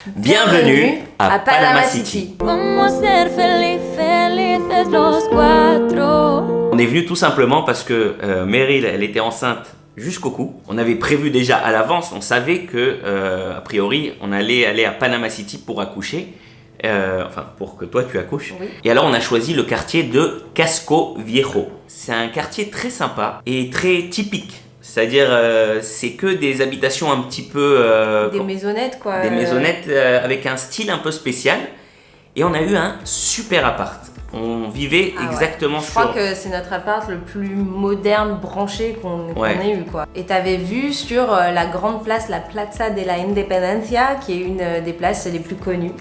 Bienvenue à Panama City. Vamos ser felices los cuatro. On est venu tout simplement parce que Meryl, elle était enceinte jusqu'au cou. On avait prévu déjà à l'avance, on savait que, a priori, on allait aller à Panama City pour accoucher. Pour que toi tu accouches. Oui. Et alors on a choisi le quartier de Casco Viejo. C'est un quartier très sympa et très typique. C'est-à-dire, c'est que des habitations un petit peu... Des maisonnettes, quoi. Des maisonnettes avec un style un peu spécial. Et on a eu un super appart. On vivait exactement Je sur... crois que c'est notre appart le plus moderne, branché qu'on ait eu, quoi. Et t'avais vu sur la grande place, la Plaza de la Independencia, qui est une des places les plus connues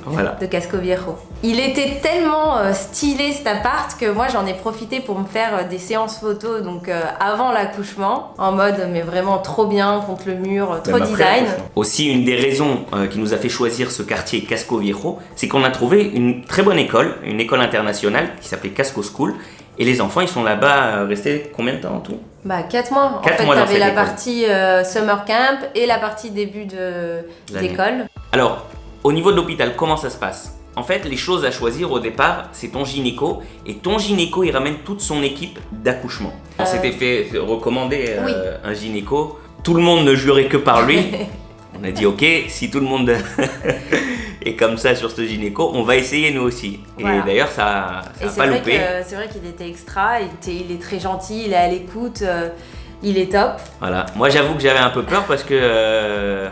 de Casco Viejo. Il était tellement stylé cet appart que moi j'en ai profité pour me faire des séances photos donc avant l'accouchement, en mode mais vraiment trop bien contre le mur, trop design. Aussi, une des raisons qui nous a fait choisir ce quartier Casco Viejo, c'est qu'on a trouvé une très bonne école, une école internationale qui s'appelait Casco School. Et les enfants, ils sont là-bas restés combien de temps en tout ? 4 mois. 4 mois t'avais la école. partie summer camp et la partie début d'école. Alors, au niveau de l'hôpital, comment ça se passe ? En fait, les choses à choisir au départ, c'est ton gynéco. Et ton gynéco, il ramène toute son équipe d'accouchement. On s'était fait recommander un gynéco. Tout le monde ne jurait que par lui. On a dit, ok, si tout le monde est comme ça sur ce gynéco, on va essayer nous aussi. Voilà. Et d'ailleurs, ça n'a pas loupé. C'est vrai qu'il était extra, il est très gentil, il est à l'écoute, il est top. Voilà. Moi, j'avoue que j'avais un peu peur parce que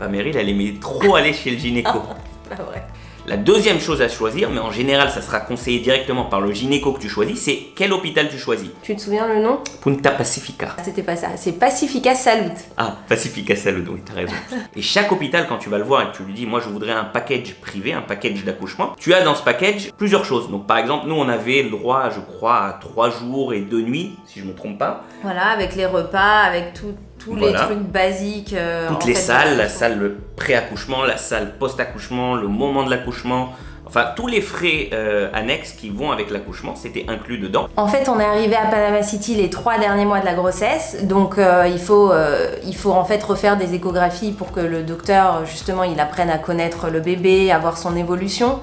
Meryl, elle aimait trop aller chez le gynéco. C'est pas vrai. La deuxième chose à choisir, mais en général ça sera conseillé directement par le gynéco que tu choisis, c'est quel hôpital tu choisis. Tu te souviens le nom ? Punta Pacifica. C'était pas ça, c'est Pacifica Salud. Ah, Pacifica Salud, oui, t'as raison. Et chaque hôpital, quand tu vas le voir et que tu lui dis, moi je voudrais un package privé, un package d'accouchement, tu as dans ce package plusieurs choses. Donc par exemple, nous on avait le droit, je crois, à 3 jours et 2 nuits, si je me trompe pas. Voilà, avec les repas, avec tous les trucs basiques. Toutes les salles, la salle pré-accouchement, la salle post-accouchement, le moment de l'accouchement, enfin tous les frais annexes qui vont avec l'accouchement, c'était inclus dedans. En fait, on est arrivé à Panama City les 3 derniers mois de la grossesse, donc il faut en fait refaire des échographies pour que le docteur, justement, il apprenne à connaître le bébé, à voir son évolution.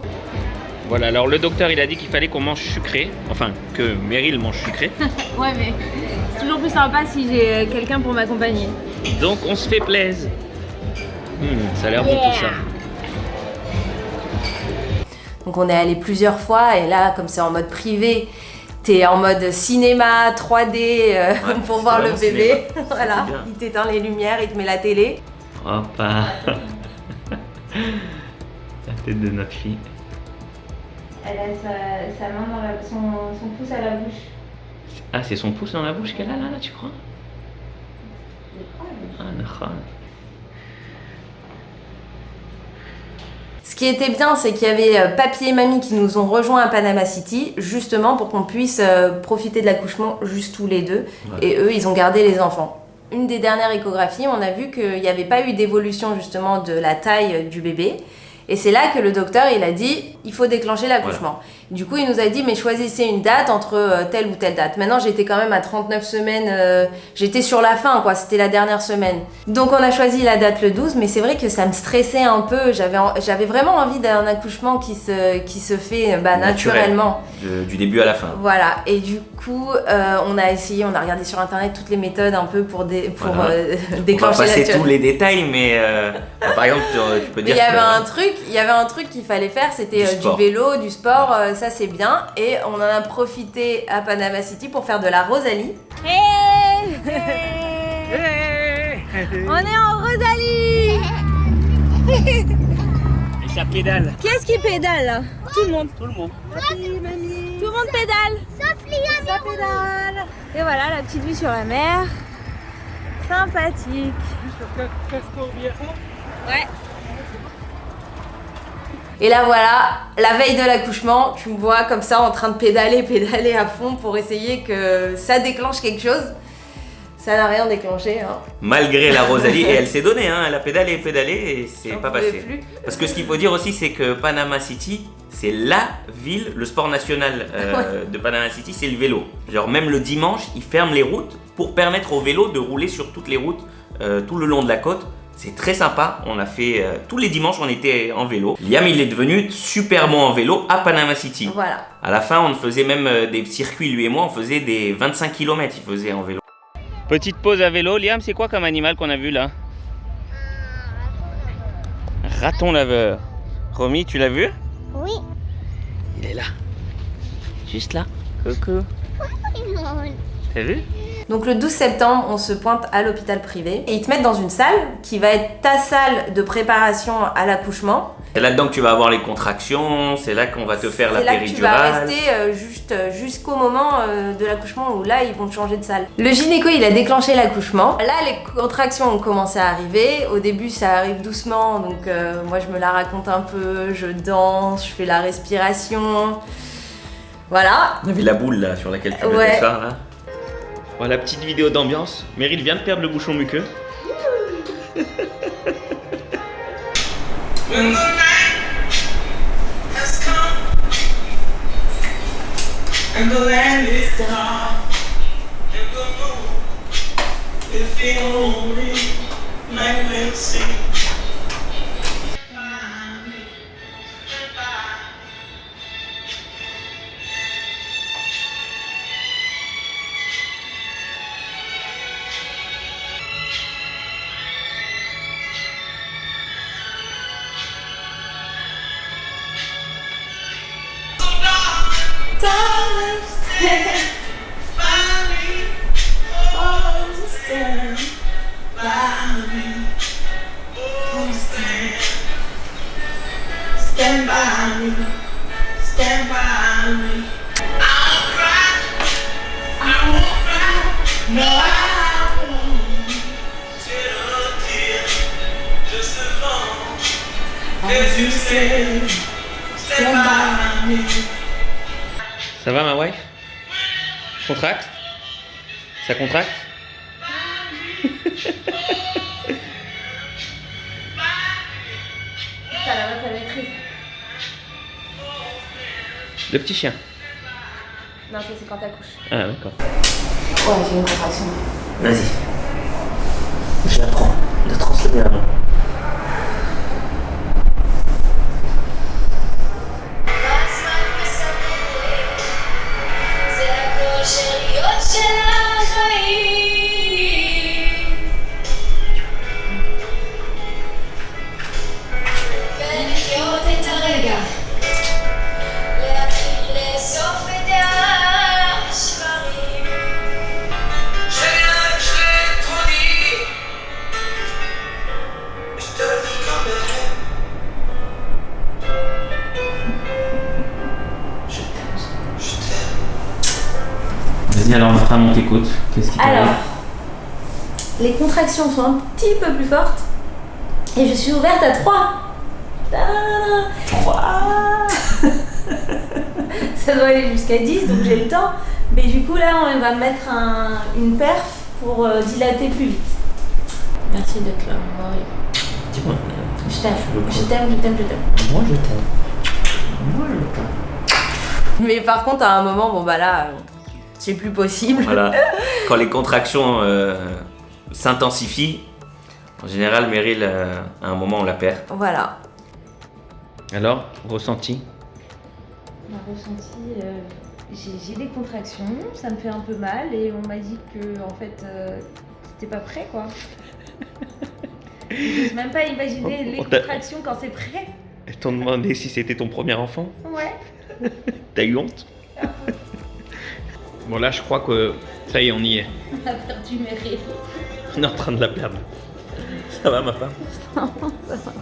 Voilà, alors le docteur il a dit qu'il fallait qu'on mange sucré, enfin que Meryl mange sucré. Ouais, mais c'est toujours plus sympa si j'ai quelqu'un pour m'accompagner. Donc on se fait plaisir. Ça a l'air bon tout ça. Donc on est allé plusieurs fois et là, comme c'est en mode privé, t'es en mode cinéma 3D pour voir le bébé. Voilà, il t'éteint les lumières, il te met la télé. Hop. La tête de notre fille. Elle a sa main dans son pouce à la bouche. Ah, c'est son pouce dans la bouche qu'elle a là, tu crois ? Ah, d'accord. Ce qui était bien, c'est qu'il y avait papy et mamie qui nous ont rejoints à Panama City, justement pour qu'on puisse profiter de l'accouchement juste tous les deux. Ouais. Et eux, ils ont gardé les enfants. Une des dernières échographies, on a vu qu'il n'y avait pas eu d'évolution justement de la taille du bébé. Et c'est là que le docteur, il a dit, il faut déclencher l'accouchement. Voilà. Du coup, il nous a dit, mais choisissez une date entre telle ou telle date. Maintenant, j'étais quand même à 39 semaines, j'étais sur la fin, quoi, c'était la dernière semaine. Donc, on a choisi la date le 12, mais c'est vrai que ça me stressait un peu. J'avais vraiment envie d'un accouchement qui se fait naturellement. Du début à la fin. Voilà, et du coup, on a essayé, on a regardé sur Internet toutes les méthodes un peu pour déclencher l'accouchement. On va passer tous les détails, mais par exemple, tu peux dire il y avait un truc qu'il fallait faire, c'était du vélo, du sport, ça c'est bien. Et on en a profité à Panama City pour faire de la Rosalie. Hey On est en Rosalie. Et ça pédale. Qui est-ce qui pédale là ? Tout le monde. Tout le monde. Papi, mamie. Tout le monde pédale. Sauf les ça pédale. Et voilà, la petite vue sur la mer. Sympathique. Sur Casco Viejo. Ouais. Et là voilà, la veille de l'accouchement, tu me vois comme ça en train de pédaler à fond pour essayer que ça déclenche quelque chose. Ça n'a rien déclenché. Hein. Malgré la Rosalie, et elle s'est donnée, hein, elle a pédalé et c'est pas passé. Plus. Parce que ce qu'il faut dire aussi, c'est que Panama City, c'est la ville, le sport national de Panama City, c'est le vélo. Genre même le dimanche, ils ferment les routes pour permettre aux vélos de rouler sur toutes les routes tout le long de la côte. C'est très sympa, on a fait tous les dimanches on était en vélo. Liam il est devenu super bon en vélo à Panama City. Voilà. À la fin on faisait même des circuits, lui et moi, on faisait des 25 km il faisait en vélo. Petite pause à vélo, Liam c'est quoi comme animal qu'on a vu là? Raton laveur. Romy tu l'as vu? Oui. Il est là. Juste là. Coucou. T'as vu? Donc le 12 septembre, on se pointe à l'hôpital privé et ils te mettent dans une salle qui va être ta salle de préparation à l'accouchement. C'est là-dedans que tu vas avoir les contractions, c'est là qu'on va te faire la péridurale. C'est là que tu vas rester jusqu'au moment de l'accouchement où là ils vont te changer de salle. Le gynéco il a déclenché l'accouchement. Là les contractions ont commencé à arriver. Au début ça arrive doucement donc moi je me la raconte un peu, je danse, je fais la respiration. Voilà. On avait la boule là sur laquelle tu mettais ça là. Voilà, petite vidéo d'ambiance. Meryl vient de perdre le bouchon muqueux. When the night has come and the land is dark and the moon is the only night we'll see. Stand by me, stand by me. I won't cry, I won't cry, no I won't shed a tear, just as long as you stand by me. Ça va ma wife? Contracte? Ça contracte? T'as la meuf à maîtrise. Le petit chien. Non ça c'est quand t'accouches. Ah d'accord. Ouais j'ai une contraction. Vas-y. Je la prends. De transférer avant. Vas-y alors ma femme on t'écoute. Qu'est-ce qui t'arrive? Alors, les contractions sont un petit peu plus fortes et je suis ouverte à 3. 3. Ça doit aller jusqu'à 10 donc j'ai le temps. Mais du coup là on va mettre une perf pour dilater plus vite. Merci d'être là. Dis-moi. Je t'aime, je t'aime, je t'aime, je t'aime. Moi je t'aime. Moi je t'aime. Mais par contre à un moment, bon bah là, c'est plus possible. Voilà. Quand les contractions s'intensifient, en général Meryl à un moment on la perd. Voilà. Alors, ressenti? On a ressenti, j'ai des contractions, ça me fait un peu mal et on m'a dit que en fait c'était pas prêt quoi. Je n'ose même pas imaginer les contractions quand c'est prêt. Ils t'ont demandé si c'était ton premier enfant? Ouais. T'as eu honte? Bon là je crois que ça y est on y est. On a perdu Meryl. On est en train de la perdre. Ça va ma femme? Ça va.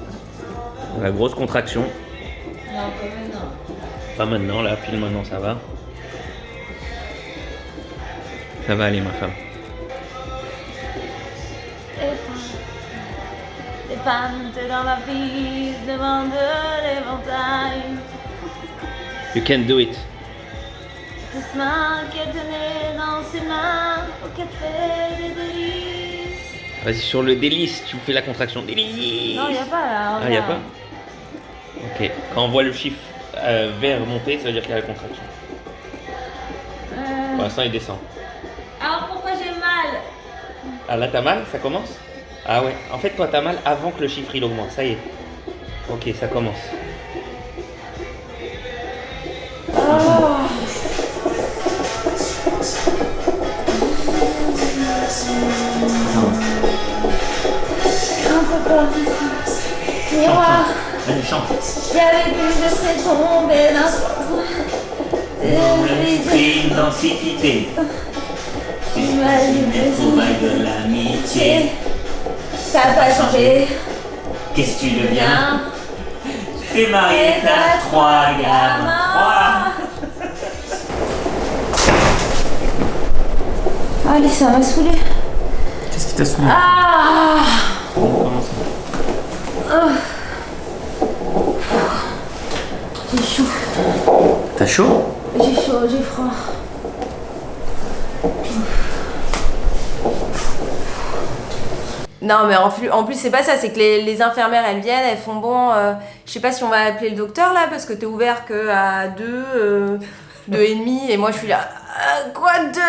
La grosse contraction. Non, pas maintenant. Pas maintenant là, pile maintenant ça va. Ça va aller ma femme. Les femmes dans la vie demandent l'éventail. You can do it. Ce main qu'elle tenait dans ses mains au café des délices. Vas-y sur le délice, tu me fais la contraction. Délice. Non, il n'y a pas là. Ah, il n'y a pas? Ok, quand on voit le chiffre vert monter, ça veut dire qu'il y a la contraction. Pour l'instant il descend. Alors pourquoi j'ai mal? Ah là t'as mal? Ça commence? Ah ouais, en fait toi t'as mal avant que le chiffre il augmente, ça y est. Ok, ça commence. Un peu peur. Miroir, Vas-y, chante. j'avais vu, je serais tombée d'un soir. Une d'antiquité. J'imagine Trouvailles de l'amitié. t'as pas changé. Qu'est-ce que tu deviens? Bien. T'es marié, t'as 3 gamins. Allez, ça m'a saoulé. Qu'est-ce qui t'a saoulé? Ah, j'ai chaud. T'as chaud? J'ai chaud, j'ai froid. Non, mais en plus, c'est pas ça, c'est que les infirmières, elles viennent, elles font bon, je sais pas si on va appeler le docteur là, parce que t'es ouvert que à 2, 2,5, et moi je suis là, quoi 2?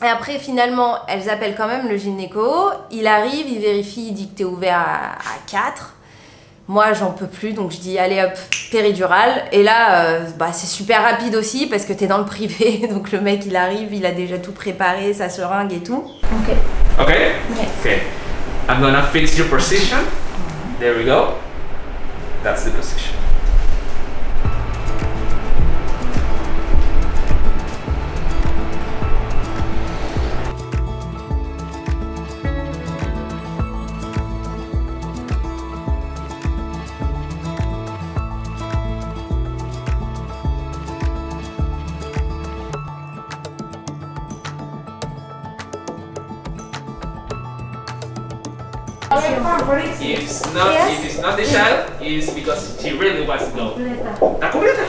Et après, finalement, elles appellent quand même le gynéco, il arrive, il vérifie, il dit que t'es ouvert à 4. Moi, j'en peux plus, donc je dis, allez hop, péridurale. Et là, c'est super rapide aussi, parce que t'es dans le privé, donc le mec, il arrive, il a déjà tout préparé, sa seringue et tout. Ok. Okay? Yes. Okay. I'm gonna fix your position. There we go. That's the position. If it's not the child, it's because she really wants to go. La completa.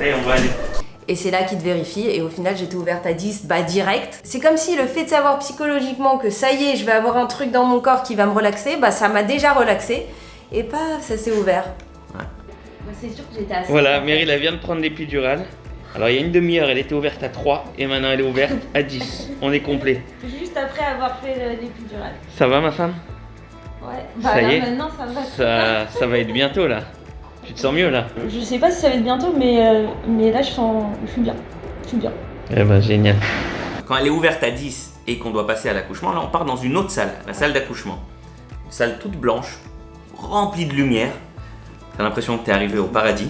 Allez, on va aller. Et c'est là qu'il te vérifie, et au final j'étais ouverte à 10, direct. C'est comme si le fait de savoir psychologiquement que ça y est, je vais avoir un truc dans mon corps qui va me relaxer, ça m'a déjà relaxé, et ça s'est ouvert. C'est sûr que j'étais assez. Voilà, Meryl elle vient de prendre l'épidurale. Alors il y a une demi-heure, elle était ouverte à 3 et maintenant elle est ouverte à 10. On est complet. Juste après avoir fait l'épidurale. Ça va ma femme? Ouais. Ça y est. Maintenant ça va. Ça va être bientôt là. Tu te sens mieux là? Je sais pas si ça va être bientôt, mais là je suis bien. Je suis bien. Eh ben génial. Quand elle est ouverte à 10 et qu'on doit passer à l'accouchement, là on part dans une autre salle, la salle d'accouchement. Une salle toute blanche, remplie de lumière. T'as l'impression que t'es arrivé au paradis.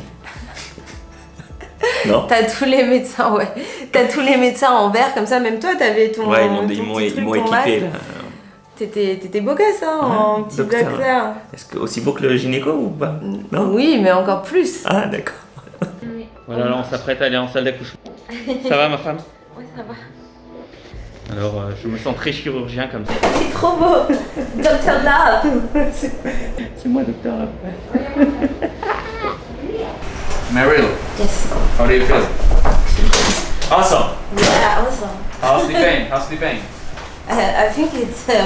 Non? T'as tous les médecins, ouais. T'as tous les médecins en vert, comme ça, même toi t'avais ton. Ouais, ton ils m'ont petit truc, ton équipé masque. là. T'étais beau gosse, hein, en petit docteur. docteur. Est-ce que aussi beau que le gynéco ou pas? Non? Oui, mais encore plus. Ah d'accord. Oui. Voilà, là on s'apprête à aller en salle d'accouchement. Ça va ma femme? Ouais, ça va. Alors je me sens très chirurgien comme ça. C'est trop beau. Docteur Love. C'est moi docteur. Meryl, Yes. how do you feel? Awesome. Yeah, awesome. How's the pain? How's the pain? I think it's 1.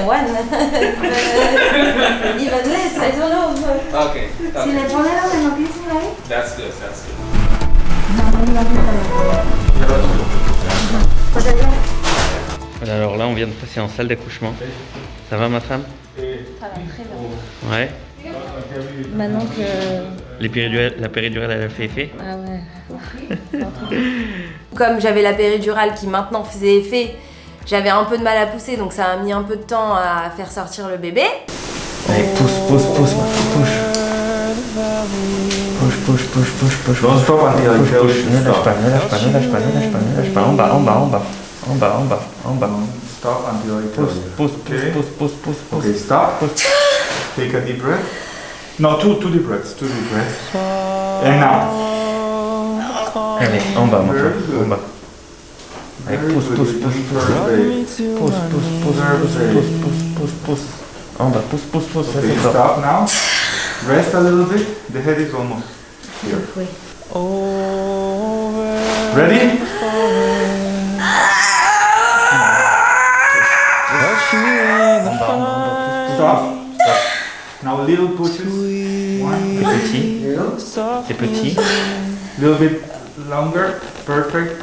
Even less, I don't know. Okay. Si Okay. le pones en noticia ahí. That's good. That's good. Voilà, alors là on vient de passer en salle d'accouchement. Ça va ma femme? Ça va très bien. Ouais. Maintenant que. La péridurale elle a fait effet? Ah ouais. Comme j'avais la péridurale qui maintenant faisait effet, j'avais un peu de mal à pousser, donc ça a mis un peu de temps à faire sortir le bébé. Allez, pousse, pousse. Don't stop until I tell you to stop. Ne lâche pas. En bas. Stop until I tell you. Pousse. Okay, stop. Take a deep breath. No, two deep breaths. And now. Allez, en bas, mon Very frère, good. en bas. Allez, Very pousse. good. Pousse. En bas, pousse. Ça Okay, c'est fort. stop now. Rest a little bit. The head is almost here. Ready? Stop. Now little pushes. One. C'est petit. Little bit longer. Perfect.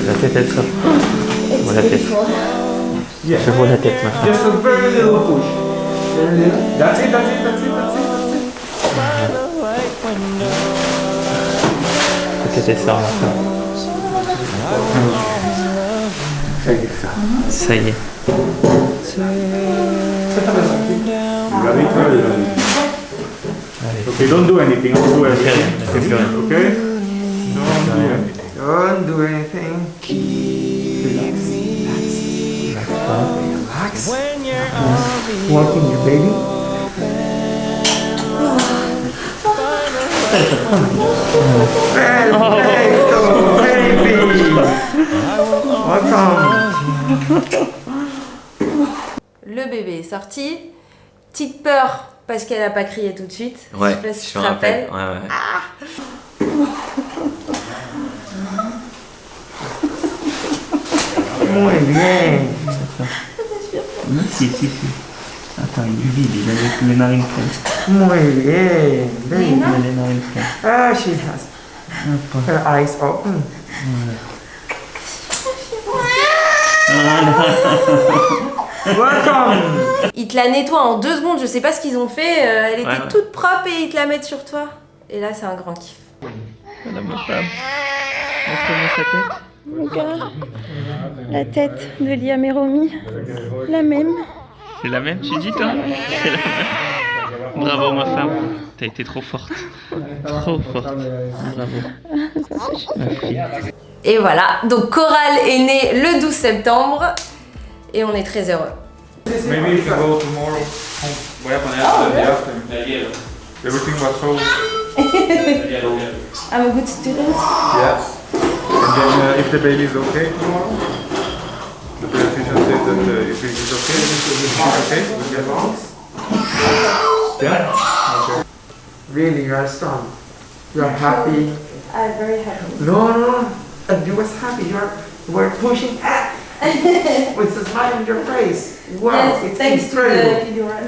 Là tête, elle sort. Je vois la tête. Yeah. Je vois la tête, ma femme. Just a very little push. Very little. That's it, that's it, that's it, that's it, that's it. La tête, elle sort, ma femme. Ça y est. You got it? Okay, don't do anything. Don't do anything. Okay? Don't do anything. Relax. Walking your baby. Perfecto, baby. Welcome. Le bébé est sorti. Petite peur parce qu'elle a pas crié tout de suite. Ouais, Je sais pas si tu te me rappelle. rappelles. Ouais. Muy bien. Si. Attends, il vide, il a les narines pleines. Muy bien. Baby. Il a les narines pleines. Ah, she has her eyes open. Welcome. Ils te la nettoient en 2 secondes, je sais pas ce qu'ils ont fait. Elle était Ouais. toute propre et ils te la mettent sur toi. Et là, c'est un grand kiff. Voilà ma femme. Montre-moi sa tête. Regarde la tête de Liam et Romy, la même. C'est la même, tu dis toi? C'est la même. Bravo ma femme. T'as été trop forte. Trop forte. Bravo. Ma fille. Et voilà, donc Coral est née le 12 septembre et on est très heureux. Maybe you can go tomorrow. Voy a poner hasta el día after. Everything was so. I'm a good student. Yes. And then if the baby is okay tomorrow, the pediatrician said that if it's okay, she's okay, we'll get along. Yeah? Okay. Really, you are strong. You are happy. I'm very happy. No. And you was happy. You were pushing up with a smile on your face. Wow, it's incredible. epidural.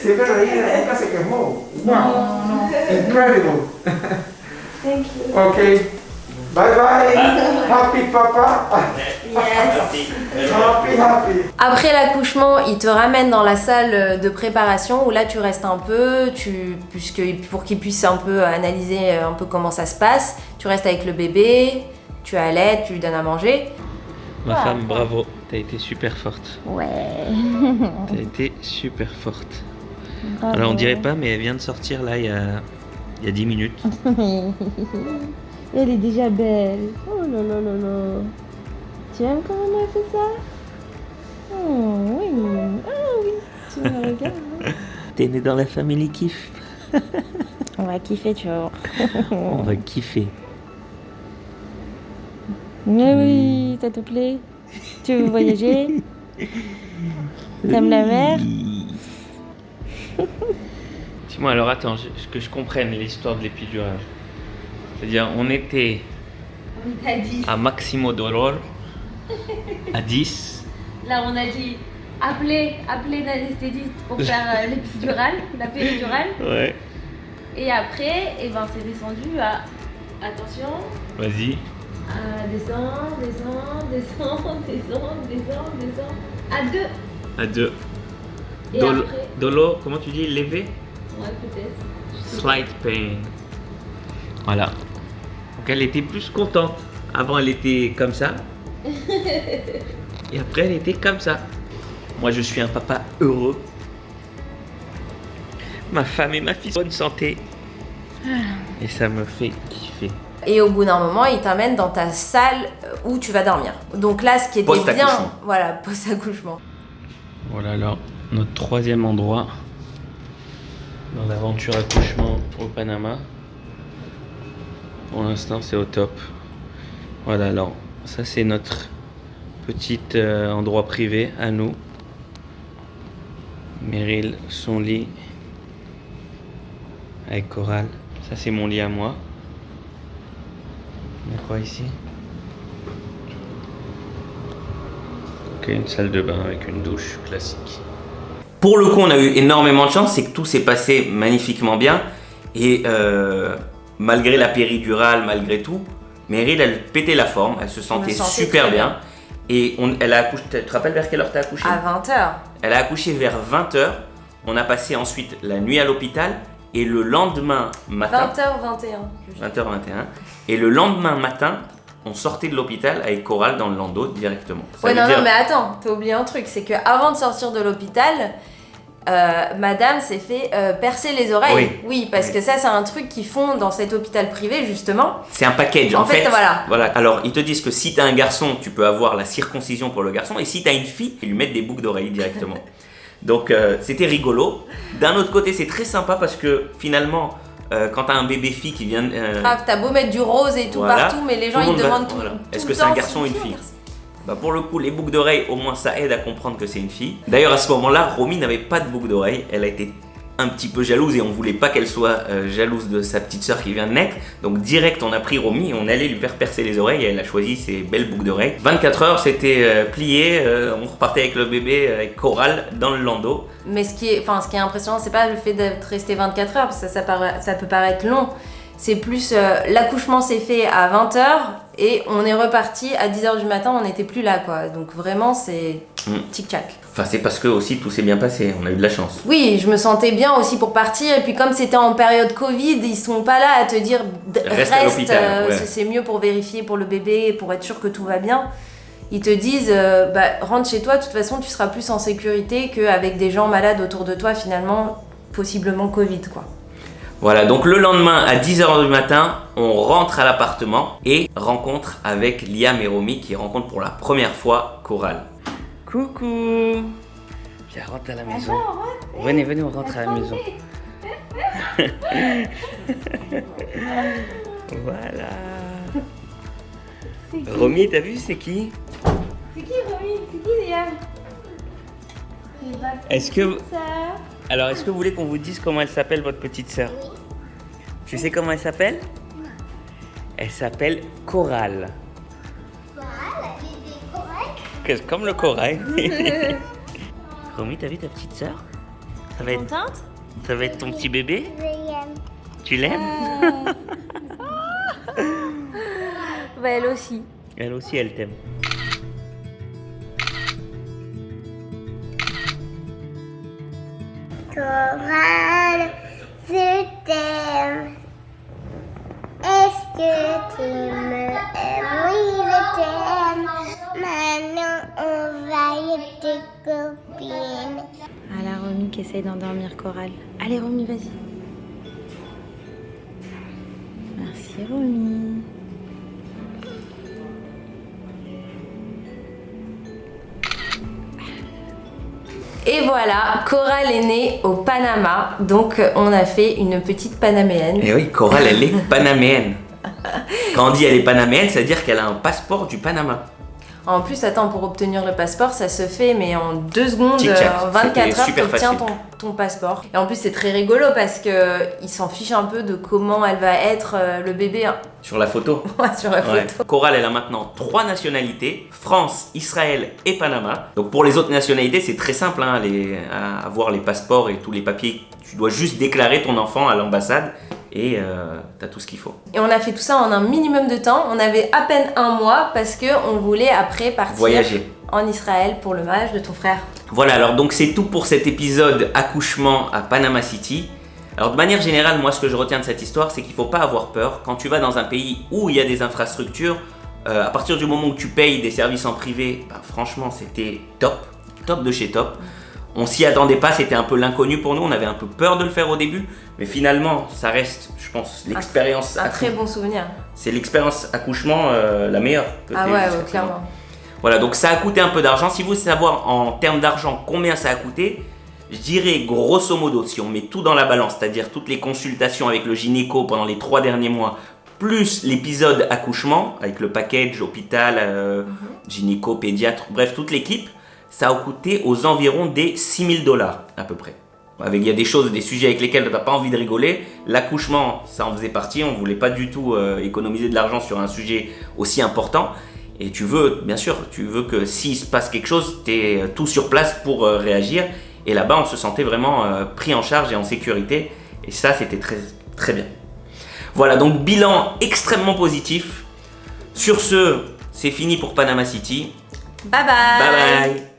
Siempre reía, nunca se quemó. Wow, incredible. Thank you. Okay. Bye bye. Happy papa. Yes. Happy. Après l'accouchement, ils te ramènent dans la salle de préparation où là tu restes un peu, pour qu'ils puissent un peu analyser un peu comment ça se passe. Tu restes avec le bébé, tu allaites, tu lui donnes à manger. Ma femme, bravo. T'as été super forte. Ouais. T'as été super forte. Bravo. Alors on dirait pas, mais elle vient de sortir là il y a 10 minutes. Elle est déjà belle. Oh là là là là. Tu aimes comment elle a fait ça? Oh oui. Ah oui. Tu me regardes. Hein? T'es né dans la famille kiff. On va kiffer, tu vas voir. On va kiffer. Mais oui, ça te plaît? Tu veux voyager? T'aimes la mer? Dis-moi alors attends, que je comprenne l'histoire de l'épidurale. C'est-à-dire on était à Maximo Dolor, à 10. Là, on a dit appelez l'anesthésiste pour faire l'épidurale, la péridurale. Ouais. Et après, c'est descendu à attention. Vas-y. Descends. À 2. À 2. Et après, Dolor, comment tu dis? Levé? ouais, peut-être. Slight pain. Voilà. Donc elle était plus contente. Avant elle était comme ça. Et après elle était comme ça. Moi je suis un papa heureux. Ma femme et ma fille bonne santé. Et ça me fait kiffer. Et au bout d'un moment, ils t'amènent dans ta salle où tu vas dormir. Donc là, ce qui était bien, Post-accouchement. voilà, post-accouchement. Voilà alors notre 3e endroit dans l'aventure accouchement au Panama. Pour l'instant c'est au top. Voilà alors ça c'est notre petit endroit privé à nous. Meryl, son lit avec Coral. Ça c'est mon lit à moi. Il y a quoi ici? Ok, une salle de bain avec une douche classique. Pour le coup, on a eu énormément de chance, c'est que tout s'est passé magnifiquement bien. Et malgré la péridurale, malgré tout, Meryl, elle pétait la forme, elle se sentait super bien. Et elle a accouché, tu te rappelles vers quelle heure tu as accouché? À 20h. Elle a accouché vers 20h. On a passé ensuite la nuit à l'hôpital. Et le lendemain matin... 20h21. 20h21. Et le lendemain matin, on sortait de l'hôpital avec Coral dans le landau directement. Ouais, non, mais attends, t'as oublié un truc. C'est qu'avant de sortir de l'hôpital, madame s'est fait percer les oreilles. Oui, parce que ça, c'est un truc qu'ils font dans cet hôpital privé, justement. C'est un package. En fait, voilà. Alors, ils te disent que si t'as un garçon, tu peux avoir la circoncision pour le garçon. Et si t'as une fille, ils lui mettent des boucles d'oreilles directement. Donc, c'était rigolo. D'un autre côté, c'est très sympa parce que finalement... quand t'as un bébé fille qui vient... Grave, t'as beau mettre du rose et tout partout, mais les gens ils demandent tout. Est-ce que c'est un garçon ou une fille? Bah pour le coup, les boucles d'oreilles, au moins ça aide à comprendre que c'est une fille. D'ailleurs, à ce moment-là, Romy n'avait pas de boucles d'oreilles. Elle a été un petit peu jalouse et on voulait pas qu'elle soit jalouse de sa petite sœur qui vient de naître. Donc direct, on a pris Romy et on allait lui faire percer les oreilles et elle a choisi ses belles boucles d'oreilles. 24 heures, c'était plié. On repartait avec le bébé, avec Coral, dans le landau. Mais ce qui est impressionnant, c'est pas le fait d'être resté 24 heures, parce que ça peut paraître long. C'est plus l'accouchement s'est fait à 20h et on est reparti à 10h du matin, on n'était plus là quoi. Donc vraiment c'est tic-tac. Enfin c'est parce que aussi tout s'est bien passé, on a eu de la chance. Oui, je me sentais bien aussi pour partir et puis comme c'était en période Covid, ils sont pas là à te dire reste à l'hôpital, c'est mieux pour vérifier pour le bébé, pour être sûr que tout va bien. Ils te disent rentre chez toi, de toute façon tu seras plus en sécurité qu'avec des gens malades autour de toi finalement, possiblement Covid quoi. Voilà, donc le lendemain à 10h du matin, on rentre à l'appartement et rencontre avec Liam et Romy qui rencontrent pour la première fois Coral. Coucou! Viens, rentre à la maison. Venez, on rentre à la maison. Voilà. Romy, t'as vu c'est qui? C'est qui Romy? C'est qui Liam? Est-ce que vous voulez qu'on vous dise comment elle s'appelle, votre petite sœur? Oui. Tu sais comment elle s'appelle? Non. Elle s'appelle Coral. Coral, bébé corail. Comme le corail. Romy, t'as vu ta petite sœur? Contente? Ça va être ton petit bébé? Je l'aime. Tu l'aimes? Bah elle aussi. Elle aussi, elle t'aime. Coral, je t'aime. Est-ce que tu me aimes? Oui, je t'aime. Maintenant, on va être tes copines. Ah la Romy qui essaye d'endormir Coral. Allez Romy, vas-y. Merci Romy. Et voilà, Coral est née au Panama, donc on a fait une petite panaméenne. Et oui, Coral, elle est panaméenne. Quand on dit elle est panaméenne, ça veut dire qu'elle a un passeport du Panama. En plus, attends, pour obtenir le passeport, ça se fait, mais en 2 secondes, en 24 heures, tu obtiens ton passeport. Et en plus, c'est très rigolo parce qu'ils s'en fichent un peu de comment elle va être, le bébé. Sur la photo. Ouais, sur la photo. Coral, elle a maintenant 3 nationalités, France, Israël et Panama. Donc pour les autres nationalités, c'est très simple, hein, à avoir les passeports et tous les papiers. Tu dois juste déclarer ton enfant à l'ambassade. Et t'as tout ce qu'il faut. Et on a fait tout ça en un minimum de temps. On avait à peine 1 mois parce qu'on voulait après partir voyager en Israël pour le mariage de ton frère. Voilà, alors donc c'est tout pour cet épisode accouchement à Panama City. Alors de manière générale, moi ce que je retiens de cette histoire, c'est qu'il ne faut pas avoir peur. Quand tu vas dans un pays où il y a des infrastructures, à partir du moment où tu payes des services en privé, bah, franchement c'était top de chez top. On s'y attendait pas, c'était un peu l'inconnu pour nous, on avait un peu peur de le faire au début, mais finalement, ça reste, je pense, l'expérience... Un très bon souvenir. C'est l'expérience accouchement la meilleure. Ah ouais, clairement. Voilà, donc ça a coûté un peu d'argent. Si vous voulez savoir en termes d'argent combien ça a coûté, je dirais grosso modo, si on met tout dans la balance, c'est-à-dire toutes les consultations avec le gynéco pendant les 3 derniers mois, plus l'épisode accouchement, avec le package, hôpital, gynéco, pédiatre, bref, toute l'équipe, ça a coûté aux environs des $6 000 à peu près. Il y a des sujets avec lesquels tu n'as pas envie de rigoler. L'accouchement, ça en faisait partie. On ne voulait pas du tout économiser de l'argent sur un sujet aussi important. Et tu veux que s'il se passe quelque chose, tu es tout sur place pour réagir. Et là-bas, on se sentait vraiment pris en charge et en sécurité. Et ça, c'était très, très bien. Voilà, donc bilan extrêmement positif. Sur ce, c'est fini pour Panama City. Bye bye. Bye bye.